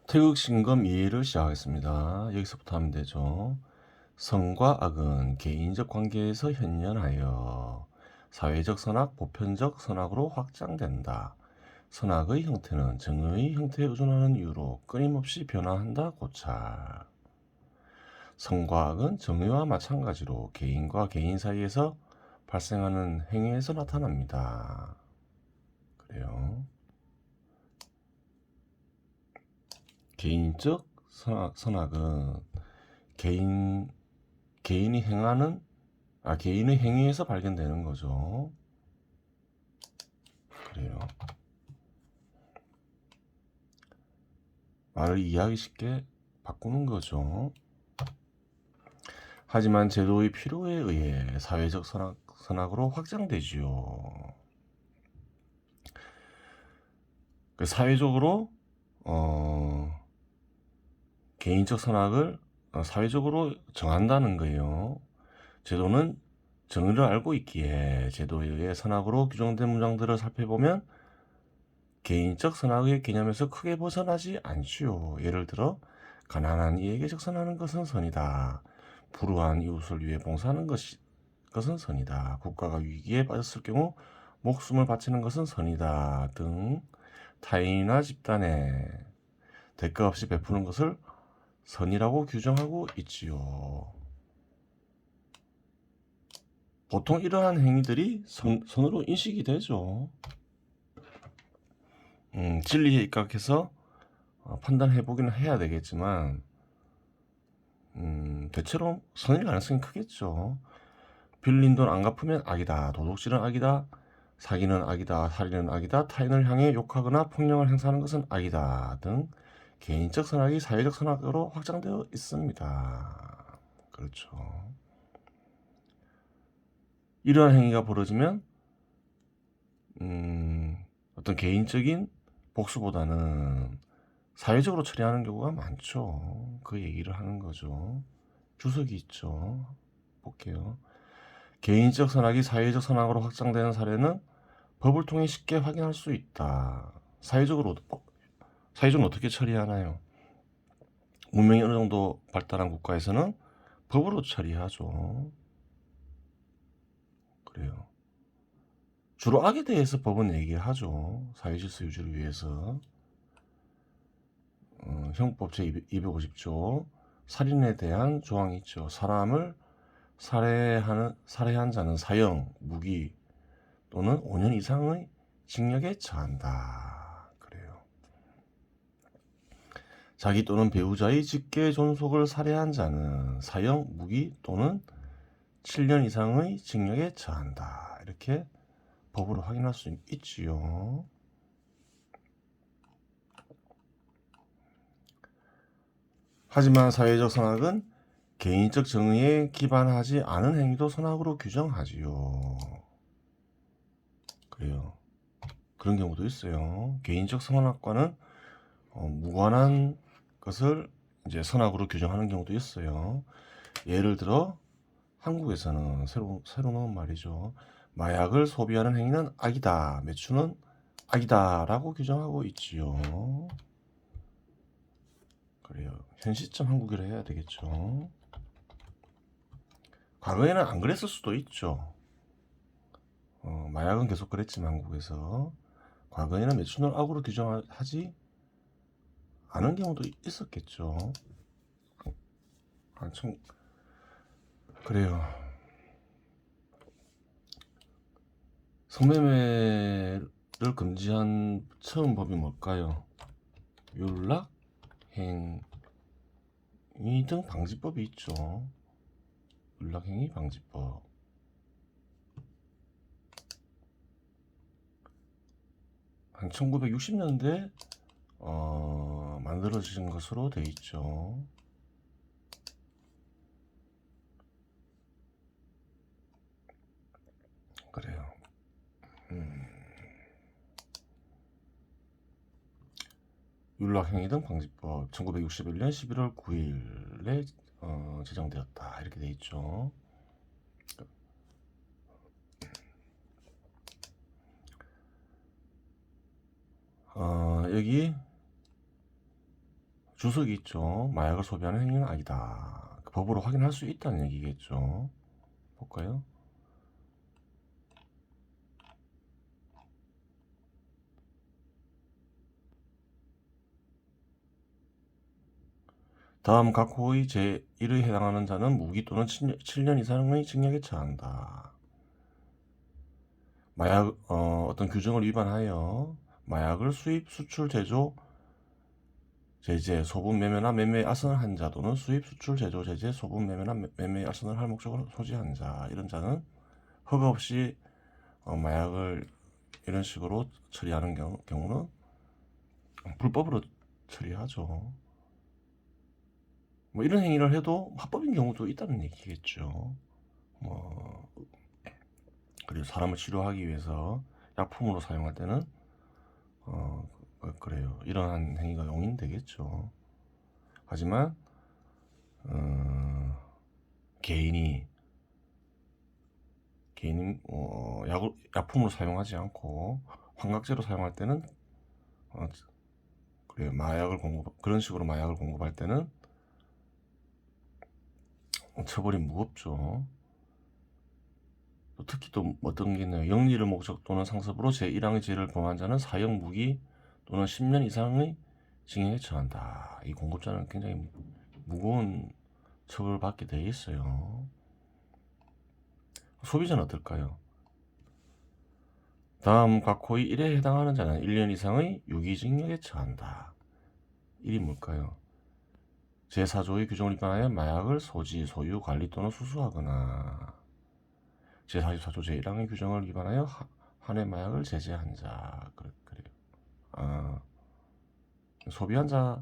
태극신검 이해를 시작하겠습니다. 여기서부터 하면 되죠. 선과 악은 개인적 관계에서 현현하여 사회적 선악, 보편적 선악으로 확장된다. 선악의 형태는 정의 형태에 의존하는 이유로 끊임없이 변화한다. 고찰. 선과 악은 정의와 마찬가지로 개인과 개인 사이에서 발생하는 행위에서 나타납니다. 그래요. 개인적 선악은 개인이 행하는 개인의 행위에서 발견되는 거죠. 그래요. 말을 이해하기 쉽게 바꾸는 거죠. 하지만 제도의 필요에 의해 사회적 선악으로 확장되지요. 사회적으로 개인적 선악을 사회적으로 정한다는 거예요. 제도는 정의를 알고 있기에 제도에 의해 선악으로 규정된 문장들을 살펴보면 개인적 선악의 개념에서 크게 벗어나지 않지요. 예를 들어 가난한 이에게 적선하는 것은 선이다. 불우한 이웃을 위해 봉사하는 것은 선이다. 국가가 위기에 빠졌을 경우 목숨을 바치는 것은 선이다. 등 타인이나 집단에 대가 없이 베푸는 것을 선이라고 규정하고 있지요. 보통 이러한 행위들이 선으로 인식이 되죠. 진리에 입각해서 판단해 보기는 해야 되겠지만 대체로 선일 가능성이 크겠죠. 빌린 돈 안 갚으면 악이다. 도둑질은 악이다. 사기는 악이다. 살인은 악이다. 타인을 향해 욕하거나 폭력을 행사하는 것은 악이다. 등 개인적 선악이 사회적 선악으로 확장되어 있습니다. 그렇죠. 이러한 행위가 벌어지면 어떤 개인적인 복수보다는 사회적으로 처리하는 경우가 많죠. 그 얘기를 하는 거죠. 주석이 있죠. 볼게요. 개인적 선악이 사회적 선악으로 확장되는 사례는 법을 통해 쉽게 확인할 수 있다. 사회적으로 어떻게 처리하나요? 문명이 어느 정도 발달한 국가에서는 법으로 처리하죠. 그래요. 주로 악에 대해서 법은 얘기를 하죠. 사회질서 유지를 위해서. 형법 제250조 살인에 대한 조항이 있죠. 사람을 살해한 자는 사형, 무기 또는 5년 이상의 징역에 처한다. 그래요. 자기 또는 배우자의 직계 존속을 살해한 자는 사형, 무기 또는 7년 이상의 징역에 처한다. 이렇게 법으로 확인할 수 있지요. 하지만 사회적 선악은 개인적 정의에 기반하지 않은 행위도 선악으로 규정하지요. 그래요. 그런 경우도 있어요. 개인적 선악과는 무관한 것을 이제 선악으로 규정하는 경우도 있어요. 예를 들어 한국에서는 새로 나온 말이죠. 마약을 소비하는 행위는 악이다. 매추는 악이다라고 규정하고 있지요. 그래요. 현 시점 한국이라 해야 되겠죠. 과거에는 안 그랬을 수도 있죠. 마약은 계속 그랬지만 한국에서 과거에는 매춘을 악으로 규정하지 않은 경우도 있었겠죠. 참 그래요. 성매매를 금지한 처음 법이 뭘까요? 윤락, 행위 등 방지법이 있죠. 윤락행위 방지법. 한 1960년대 만들어진 것으로 돼 있죠. 그래요. 윤락행위 등 방지법 1961년 11월 9일에 제정되었다. 이렇게 돼 있죠. 여기 주석이 있죠. 마약을 소비하는 행위는 악이다. 그 법으로 확인할 수 있다는 얘기겠죠. 볼까요? 다음 각 호의 제1에 해당하는 자는 무기 또는 7년 이상의 징역에 처한다. 마약 어떤 규정을 위반하여 마약을 수입, 수출, 제조, 제재, 소분, 매매나 매매에 아선을 한 자 또는 수입, 수출, 제조, 제재, 소분, 매매나 매매에 아선을 할 목적으로 소지한 자, 이런 자는 허가 없이 마약을 이런 식으로 처리하는 경우는 불법으로 처리하죠. 뭐 이런 행위를 해도 합법인 경우도 있다는 얘기겠죠. 그리고 사람을 치료하기 위해서 약품으로 사용할 때는 그래요. 이러한 행위가 용인되겠죠. 하지만 개인이 약품으로 사용하지 않고 환각제로 사용할 때는 그래요. 그런 식으로 마약을 공급할 때는 처벌이 무겁죠. 특히 또 어떤 게 있나요? 영리를 목적 또는 상습으로 제1항의 죄를 범한 자는 사형 무기 또는 10년 이상의 징역에 처한다. 이 공급자는 굉장히 무거운 처벌을 받게 되어 있어요. 소비자는 어떨까요? 다음 각 호의 1에 해당하는 자는 1년 이상의 유기징역에 처한다. 1이 뭘까요? 제4조의 규정을 위반하여 마약을 소지, 소유, 관리 또는 수수하거나 제44조 제1항의 규정을 위반하여 한해 마약을 제재한 자. 그래요. 소비한 자에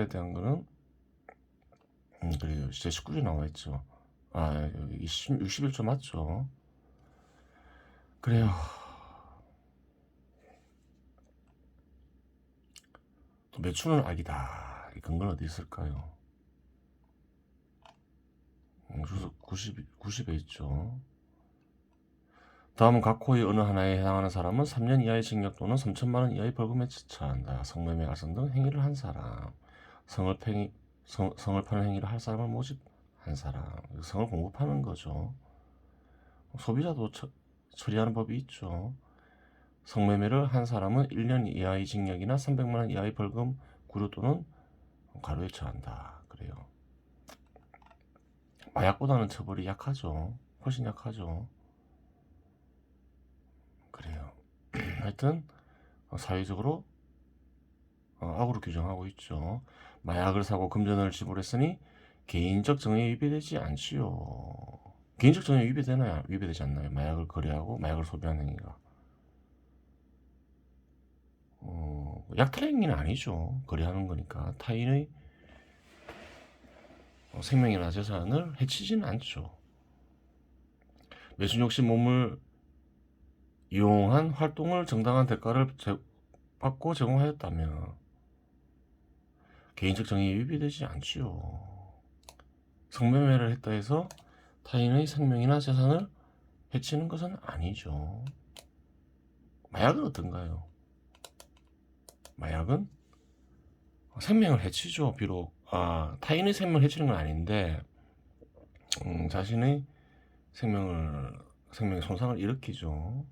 대한 거는 그래요. 제19조 나와 있죠. 여기 61조 맞죠? 그래요. 또 매출은 악이다. 이 근거는 어디 있을까요? 주석 90에 있죠. 다음은 각 호의 어느 하나에 해당하는 사람은 3년 이하의 징역 또는 3천만 원 이하의 벌금에 처한다. 성매매, 알선 등 행위를 한 사람, 성을 파는 행위를 할 사람을 모집한 사람, 성을 공급하는 거죠. 소비자도 처리하는 법이 있죠. 성매매를 한 사람은 1년 이하의 징역이나 300만 원 이하의 벌금, 구류 또는 가루에 처한다. 그래요. 마약보다는 처벌이 약하죠. 훨씬 약하죠. 그래요. 하여튼 사회적으로 악으로 규정하고 있죠. 마약을 사고 금전을 지불했으니 개인적 정의에 위배되지 않지요. 개인적 정의에 위배되나요? 위배되지 않나요? 마약을 거래하고 마약을 소비하는 행위가. 약탈 행위는 아니죠. 거래하는 거니까 타인의 생명이나 재산을 해치지는 않죠. 매춘 역시 몸을 이용한 활동을 정당한 대가를 받고 제공하였다면 개인적 정의에 위배되지 않지요. 성매매를 했다 해서 타인의 생명이나 재산을 해치는 것은 아니죠. 마약은 어떤가요? 마약은 생명을 해치죠. 비록 타인의 생명을 해치는 건 아닌데 자신의 생명의 손상을 일으키죠.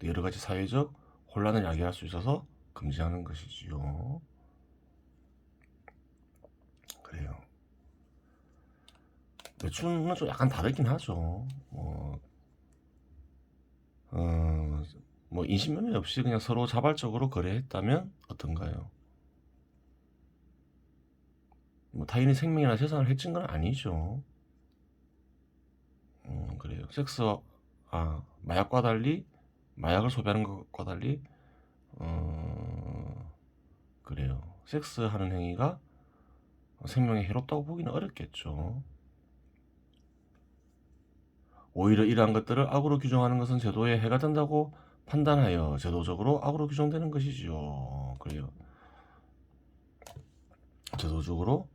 여러 가지 사회적 혼란을 야기할 수 있어서 금지하는 것이지요. 그래요. 매춘은 좀 약간 다르긴 하죠. 인신매매 없이 그냥 서로 자발적으로 거래했다면 어떤가요? 타인의 생명이나 재산을 해친 건 아니죠. 그래요. 마약과 달리, 마약을 소비하는 것과 달리, 그래요. 섹스하는 행위가 생명에 해롭다고 보기는 어렵겠죠. 오히려 이러한 것들을 악으로 규정하는 것은 제도에 해가 된다고 판단하여 제도적으로 악으로 규정되는 것이지요. 그래요. 제도적으로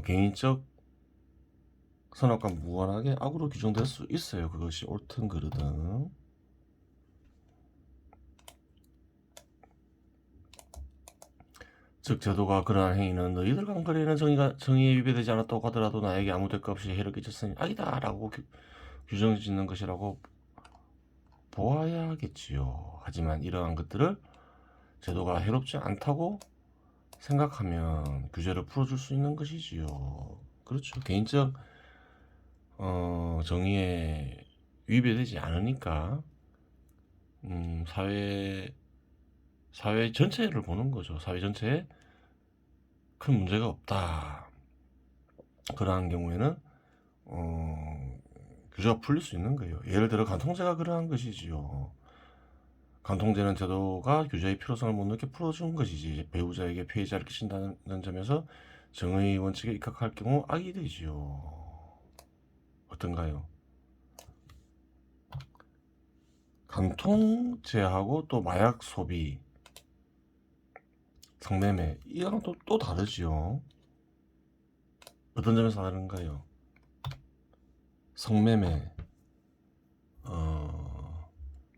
개인적 선악과 무관하게 악으로 규정될 수 있어요. 그것이 옳든 그르든. 즉 제도가 그러한 행위는 너희들 간거래는 정의에 위배되지 않았다고 하더라도 나에게 아무 대가 없이 해를 끼쳤으니 악이다라고 규정짓는 것이라고 보아야 하겠지요. 하지만 이러한 것들을 제도가 해롭지 않다고 생각하면 규제를 풀어줄 수 있는 것이지요. 그렇죠. 개인적 정의에 위배되지 않으니까 사회 전체를 보는 거죠. 사회 전체에 큰 문제가 없다. 그러한 경우에는 규제가 풀릴 수 있는 거예요. 예를 들어 간통죄가 그러한 것이지요. 간통죄는 제도가 규제의 필요성을 못 느껴 풀어준 것이지 배우자에게 피해자를 끼친다는 점에서 정의 원칙에 입각할 경우 악이 되지요. 어떤가요? 간통죄하고 또 마약 소비, 성매매 이거랑 또 다르지요. 어떤 점에서 다른가요? 성매매,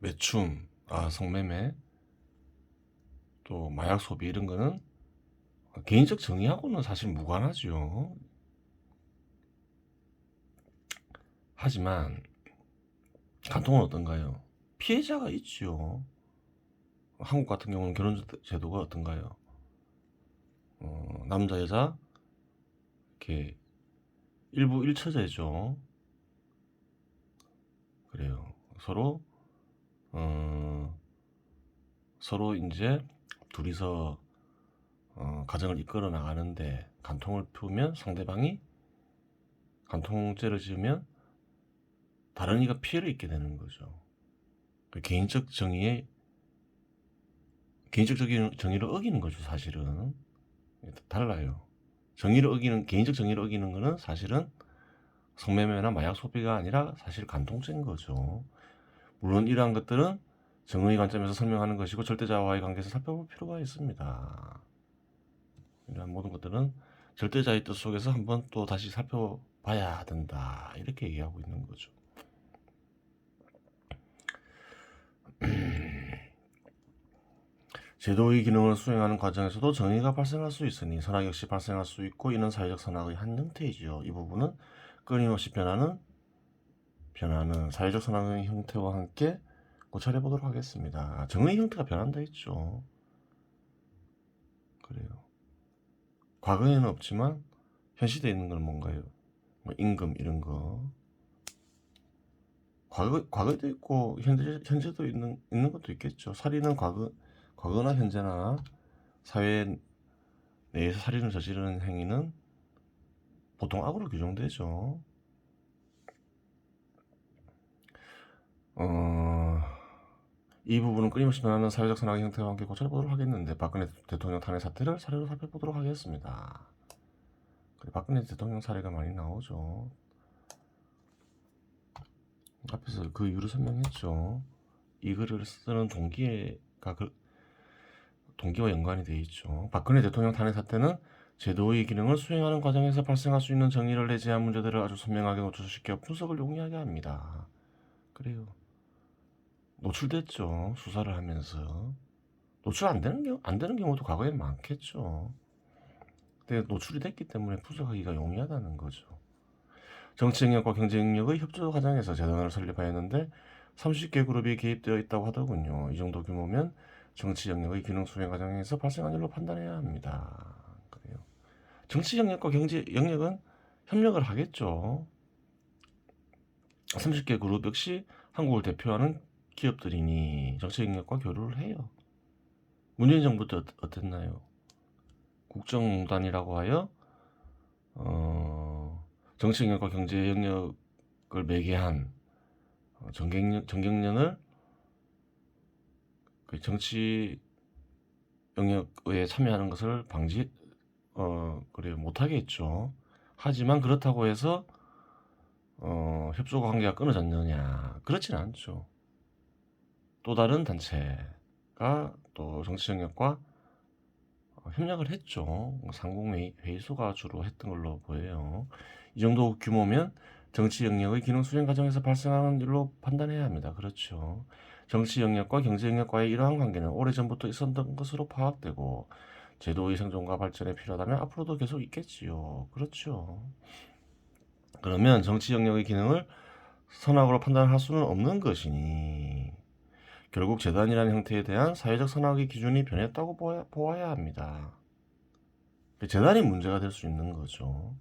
매춤, 성매매, 또 마약 소비 이런 거는 개인적 정의하고는 사실 무관하죠. 하지만 간통은 어떤가요? 피해자가 있지요. 한국 같은 경우는 결혼 제도가 어떤가요? 남자 여자 이렇게 일부 일처제죠. 그래요. 서로 이제 둘이서 가정을 이끌어 나가는데 간통을 피우면 상대방이 간통죄를 지으면 다른 이가 피해를 입게 되는 거죠. 개인적 정의를 어기는 거죠. 사실은 달라요. 개인적 정의를 어기는 거는 사실은 성매매나 마약 소비가 아니라 사실 간통죄인 거죠. 물론 이러한 것들은 정의 관점에서 설명하는 것이고 절대자와의 관계에서 살펴볼 필요가 있습니다. 이러한 모든 것들은 절대자의 뜻 속에서 한번 또 다시 살펴봐야 된다. 이렇게 얘기하고 있는 거죠. 제도의 기능을 수행하는 과정에서도 정의가 발생할 수 있으니 선악 역시 발생할 수 있고 이는 사회적 선악의 한 형태이지요. 이 부분은 끊임없이 변하는 사회적 선악의 형태와 함께 고찰해 보도록 하겠습니다. 정의 형태가 변한다 했죠. 그래요. 과거에는 없지만 현 시대에 있는 건 뭔가요? 뭐 임금 이런 거. 과거에도 있고 현재도 있는 것도 있겠죠. 살인은 과거나 현재나 사회 내에서 살인을 저지르는 행위는 보통 악으로 규정되죠. 이 부분은 끊임없이 변하는 사회적 선악의 형태와 함께 고쳐보도록 하겠는데 박근혜 대통령 탄핵 사태를 사례로 살펴보도록 하겠습니다. 박근혜 대통령 사례가 많이 나오죠. 앞에서 그 이유를 설명했죠. 이 글을 쓰는 동기와 연관이 되어 있죠. 박근혜 대통령 탄핵 사태는 제도의 기능을 수행하는 과정에서 발생할 수 있는 정의를 내재한 문제들을 아주 선명하게 노출시켜 분석을 용이하게 합니다. 그래요. 노출됐죠. 수사를 하면서. 노출 안 되는 경우도 과거에는 많겠죠. 근데 노출이 됐기 때문에 분석하기가 용이하다는 거죠. 정치 영역과 경제 영역의 협조 과정에서 재단을 설립하였는데 30개 그룹이 개입되어 있다고 하더군요. 이 정도 규모면 정치 영역의 기능 수행 과정에서 발생한 일로 판단해야 합니다. 그래요. 정치 영역과 경제 영역은 협력을 하겠죠. 30개 그룹 역시 한국을 대표하는 기업들이니 정치 영역과 교류를 해요. 문재인 정부 때 어땠나요? 국정농단이라고 하여 정치 영역과 경제 영역을 매개한 정경련을 그 정치 영역에 참여하는 것을 못하게 했죠. 하지만 그렇다고 해서 협조 관계가 끊어졌느냐? 그렇진 않죠. 또 다른 단체가 또 정치 영역과 협력을 했죠. 상공회의소가 주로 했던 걸로 보여요. 이 정도 규모면 정치 영역의 기능 수행 과정에서 발생하는 일로 판단해야 합니다. 그렇죠. 정치 영역과 경제 영역과의 이러한 관계는 오래전부터 있었던 것으로 파악되고 제도의 생존과 발전에 필요하다면 앞으로도 계속 있겠지요. 그렇죠. 그러면 정치 영역의 기능을 선악으로 판단할 수는 없는 것이니 결국 재단이라는 형태에 대한 사회적 선악의 기준이 변했다고 보아야 합니다. 재단이 문제가 될 수 있는 거죠.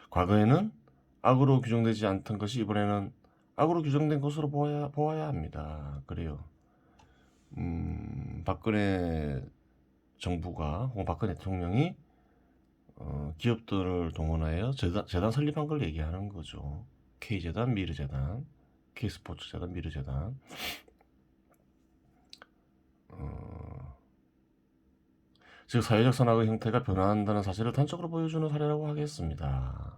과거에는 악으로 규정되지 않던 것이 이번에는 악으로 규정된 것으로 보아야 합니다. 그래요. 박근혜 정부가 혹은 박근혜 대통령이 기업들을 동원하여 재단 설립한 걸 얘기하는 거죠. K재단, 미르재단, K스포츠재단, 미르재단. 즉 사회적 선악의 형태가 변화한다는 사실을 단적으로 보여주는 사례라고 하겠습니다.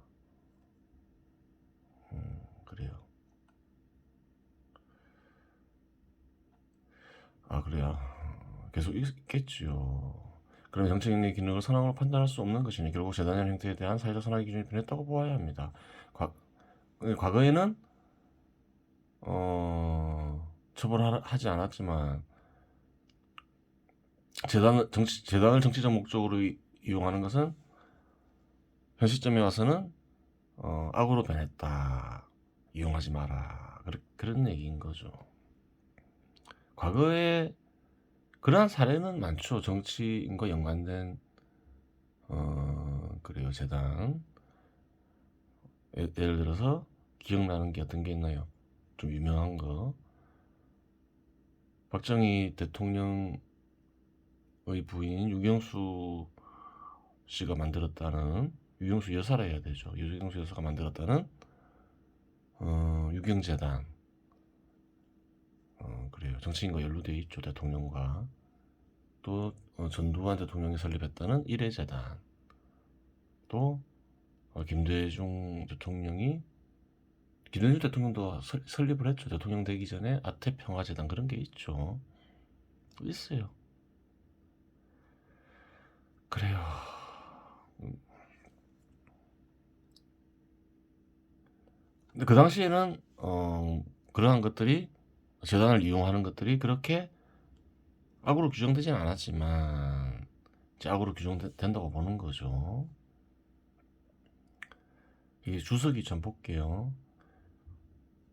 그래요. 그래요. 계속 있겠지요. 그럼 정책의 기능을 선악으로 판단할 수 없는 것이니 결국 재단이라는 형태에 대한 사회적 선악의 기준이 변했다고 보아야 합니다. 과거에는 처벌하지 않았지만 재단을 정치적 목적으로 이용하는 것은 현 시점에 와서는 악으로 변했다. 이용하지 마라. 그런 얘기인 거죠. 과거에 그러한 사례는 많죠. 정치인과 연관된 그래요. 재단. 예를 들어서 기억나는 게 어떤 게 있나요? 좀 유명한 거. 박정희 대통령의 부인 유경수 씨가 만들었다는, 유경수 여사라 해야 되죠. 유경수 여사가 만들었다는 유경재단. 그래요. 정치인과 연루되어 있죠. 대통령과. 또 전두환 대통령이 설립했다는 일해재단. 또 김대중 대통령도 설립을 했죠. 대통령 되기 전에 아태평화재단, 그런 게 있죠. 있어요. 그래요. 근데 그 당시에는 그러한 것들이, 재단을 이용하는 것들이 그렇게 악으로 규정되지는 않았지만 이제 악으로 규정된다고 보는 거죠. 이게 주석이 좀 볼게요.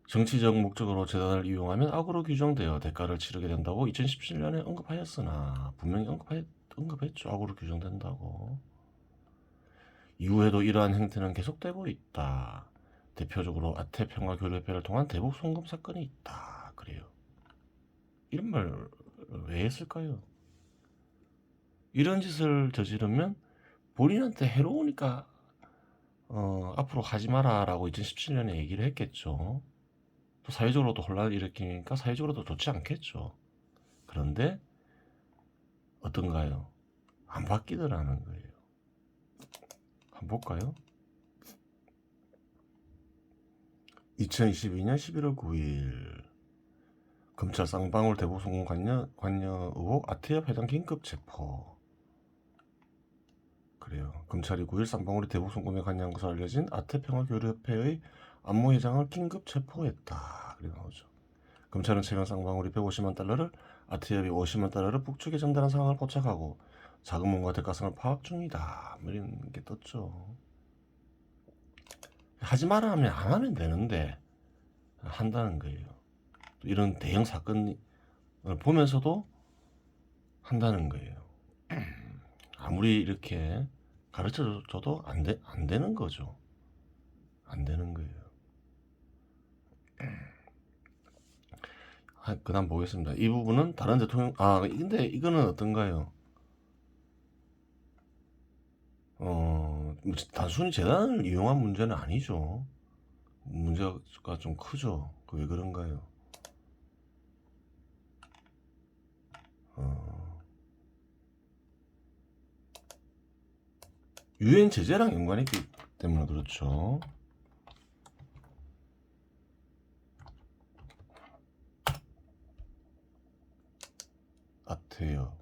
정치적 목적으로 재단을 이용하면 악으로 규정되어 대가를 치르게 된다고 2017년에 언급하였으나 분명히 언급했죠. 악으로 규정된다고. 이후에도 이러한 행태는 계속되고 있다. 대표적으로 아태평화교류협회를 통한 대북 송금 사건이 있다. 그래요. 이런 말 왜 했을까요? 이런 짓을 저지르면 본인한테 해로우니까 앞으로 하지 마라 라고 2017년에 얘기를 했겠죠. 또 사회적으로도 혼란을 일으키니까 사회적으로도 좋지 않겠죠. 그런데 어떤가요? 안 바뀌더라는 거예요. 한번 볼까요? 2022년 11월 9일 검찰 쌍방울 대북 송금 관여 의혹 아태협 회장 긴급 체포. 그래요. 검찰이 9일 쌍방울이 대북 송금에 관여한 것으로 알려진 아태평화교류협회의 안모 회장을 긴급 체포했다. 그래 나오죠. 검찰은 최근 쌍방울이 150만 달러를, 아태협이 50만 달러를 북측에 전달한 상황을 포착하고 자금문과 대가성을 파악 중이다. 이런 게 떴죠. 하지 마라 하면 안 하면 되는데 한다는 거예요. 이런 대형 사건을 보면서도 한다는 거예요. 아무리 이렇게 가르쳐줘도 안 되는 거죠. 안 되는 거예요. 그 다음 보겠습니다. 이 부분은 다른 대통령, 근데 이거는 어떤가요? 단순히 재단을 이용한 문제는 아니죠. 문제가 좀 크죠. 왜 그런가요? 유엔 제재랑 연관이 있기 때문에 그렇죠. 아태협.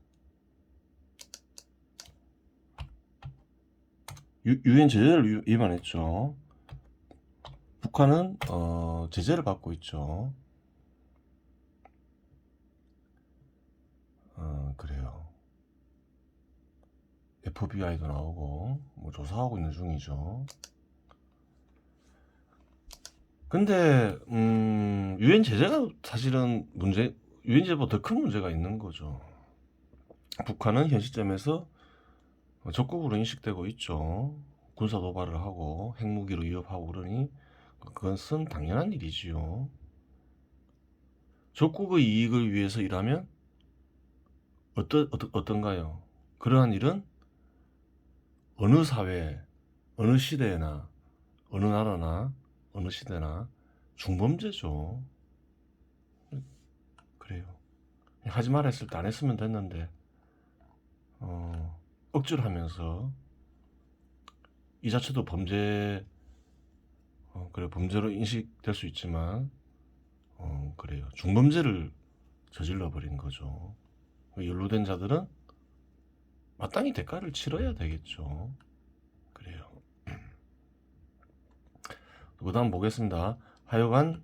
유엔 제재를 위반했죠. 북한은 제재를 받고 있죠. 그래요. FBI도 나오고 뭐 조사하고 있는 중이죠. 근데 유엔 제재가 사실은 유엔 제재보다 더 큰 문제가 있는 거죠. 북한은 현 시점에서 적국으로 인식되고 있죠. 군사 도발을 하고 핵무기로 위협하고 그러니 그것은 당연한 일이지요. 적국의 이익을 위해서 일하면 어떤가요? 그러한 일은 어느 사회, 어느 시대나 어느 나라나 어느 시대나 중범죄죠. 그래요. 하지 말라 했을 때 안 했으면 됐는데 억지로 하면서 이 자체도 그래 범죄로 인식될 수 있지만 그래요. 중범죄를 저질러 버린 거죠. 연루된 자들은 마땅히 대가를 치러야 되겠죠. 그래요. 그 다음 보겠습니다. 하여간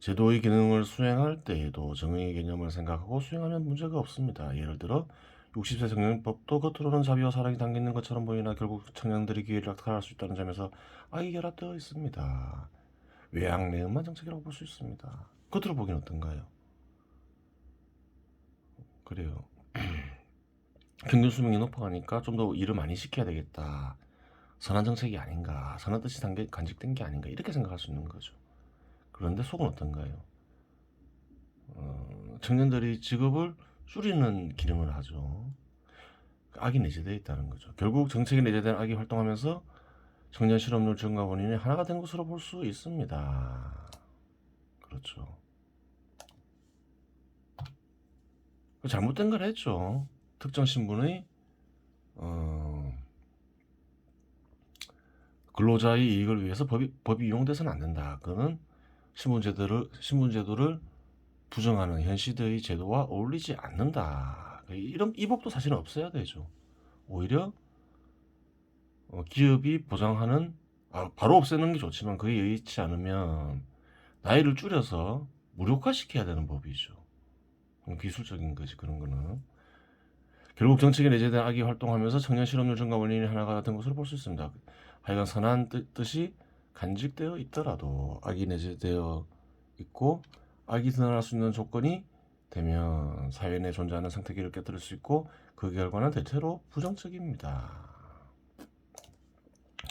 제도의 기능을 수행할 때에도 정의의 개념을 생각하고 수행하면 문제가 없습니다. 예를 들어 60세 청년법도 겉으로는 자비와 사랑이 담겨있는 것처럼 보이나 결국 청년들이 기회를 약탈할 수 있다는 점에서 악이 결합되어 있습니다. 외양 내음만 정책이라고 볼 수 있습니다. 겉으로 보긴 어떤가요? 그래요. 평균 수명이 높아가니까 좀 더 일을 많이 시켜야 되겠다. 선한 정책이 아닌가, 선한 뜻이 간직된 게 아닌가 이렇게 생각할 수 있는 거죠. 그런데 속은 어떤가요? 청년들이 직업을 줄이는 기능을 하죠. 악이 내재되어 있다는 거죠. 결국 정책이 내재된 악이 활동하면서 청년 실업률 증가 원인이 하나가 된 것으로 볼 수 있습니다. 그렇죠. 잘못된 걸 했죠. 특정 신분의 근로자의 이익을 위해서 법이 이용돼서는 안 된다. 그거는 신분제도를 부정하는 현 시대의 제도와 어울리지 않는다. 이 법도 사실은 없어야 되죠. 오히려 기업이 보장하는 바로 없애는 게 좋지만 그게 여의치 않으면 나이를 줄여서 무력화시켜야 되는 법이죠. 기술적인 거지 그런 거는. 결국 정책에 내재된 악이 활동하면서 청년 실업률 증가 원인이 하나가 된 것으로 볼 수 있습니다. 하여간 선한 뜻이 간직되어 있더라도 악이 내재되어 있고 악이 드러날 수 있는 조건이 되면 사회 내 존재하는 생태계를 깨뜨릴 수 있고 그 결과는 대체로 부정적입니다.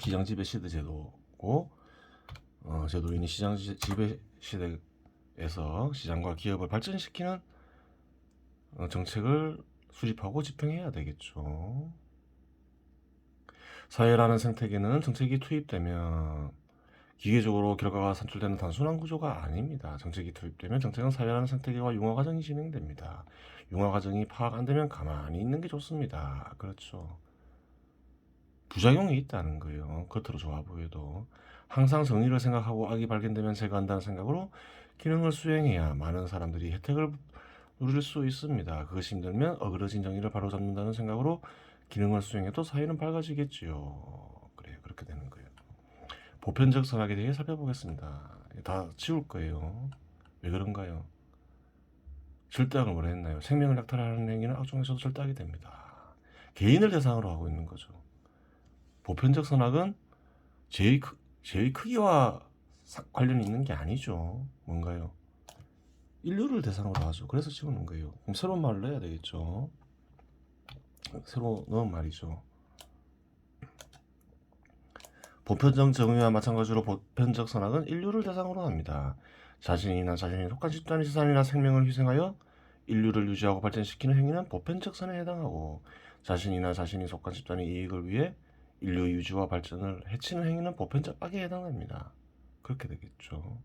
시장지배 시대 제도고 제도인이 시장지배 시대에서 시장과 기업을 발전시키는 정책을 수립하고 집행해야 되겠죠. 사회라는 생태계는 정책이 투입되면 기계적으로 결과가 산출되는 단순한 구조가 아닙니다. 정책이 투입되면 정책은 사회라는 생태계와 융화 과정이 진행됩니다. 융화 과정이 파악 안 되면 가만히 있는 게 좋습니다. 그렇죠. 부작용이 있다는 거예요. 겉으로 좋아 보여도. 항상 정의를 생각하고 악이 발견되면 제거한다는 생각으로 기능을 수행해야 많은 사람들이 혜택을 누릴 수 있습니다. 그것이 힘들면 어그러진 정의를 바로잡는다는 생각으로 기능을 수행해도 사회는 밝아지겠지요. 그래요. 그렇게 되는 거예요. 보편적 선악에 대해 살펴보겠습니다. 다 지울 거예요. 왜 그런가요? 절대악을 뭐라 했나요? 생명을 약탈하는 행위는 악 중에서도 절대악이 됩니다. 개인을 대상으로 하고 있는 거죠. 보편적 선악은 죄의 크기와 관련이 있는 게 아니죠. 뭔가요? 인류를 대상으로 하죠. 그래서 지우는 거예요. 그럼 새로운 말을 넣어야 되겠죠. 새로 넣은 말이죠. 보편적 정의와 마찬가지로 보편적 선악은 인류를 대상으로 합니다. 자신이나 자신이 속한 집단의 재산이나 생명을 희생하여 인류를 유지하고 발전시키는 행위는 보편적 선에 해당하고 자신이나 자신이 속한 집단의 이익을 위해 인류 유지와 발전을 해치는 행위는 보편적 악에 해당합니다. 그렇게 되겠죠.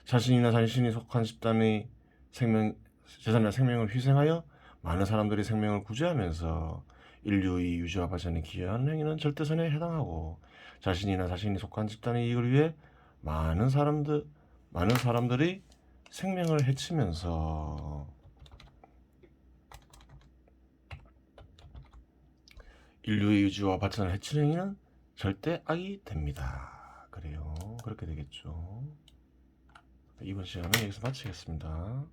자신이나 자신이 속한 집단의 재산이나 생명을 희생하여 많은 사람들의 생명을 구제하면서 인류의 유지와 발전에 기여하는 행위는 절대선에 해당하고 자신이나 자신이 속한 집단의 이익을 위해 많은 사람들이 생명을 해치면서 인류의 유지와 발전을 해치는 행위는 절대 악이 됩니다. 그래요. 그렇게 되겠죠. 이번 시간은 여기서 마치겠습니다.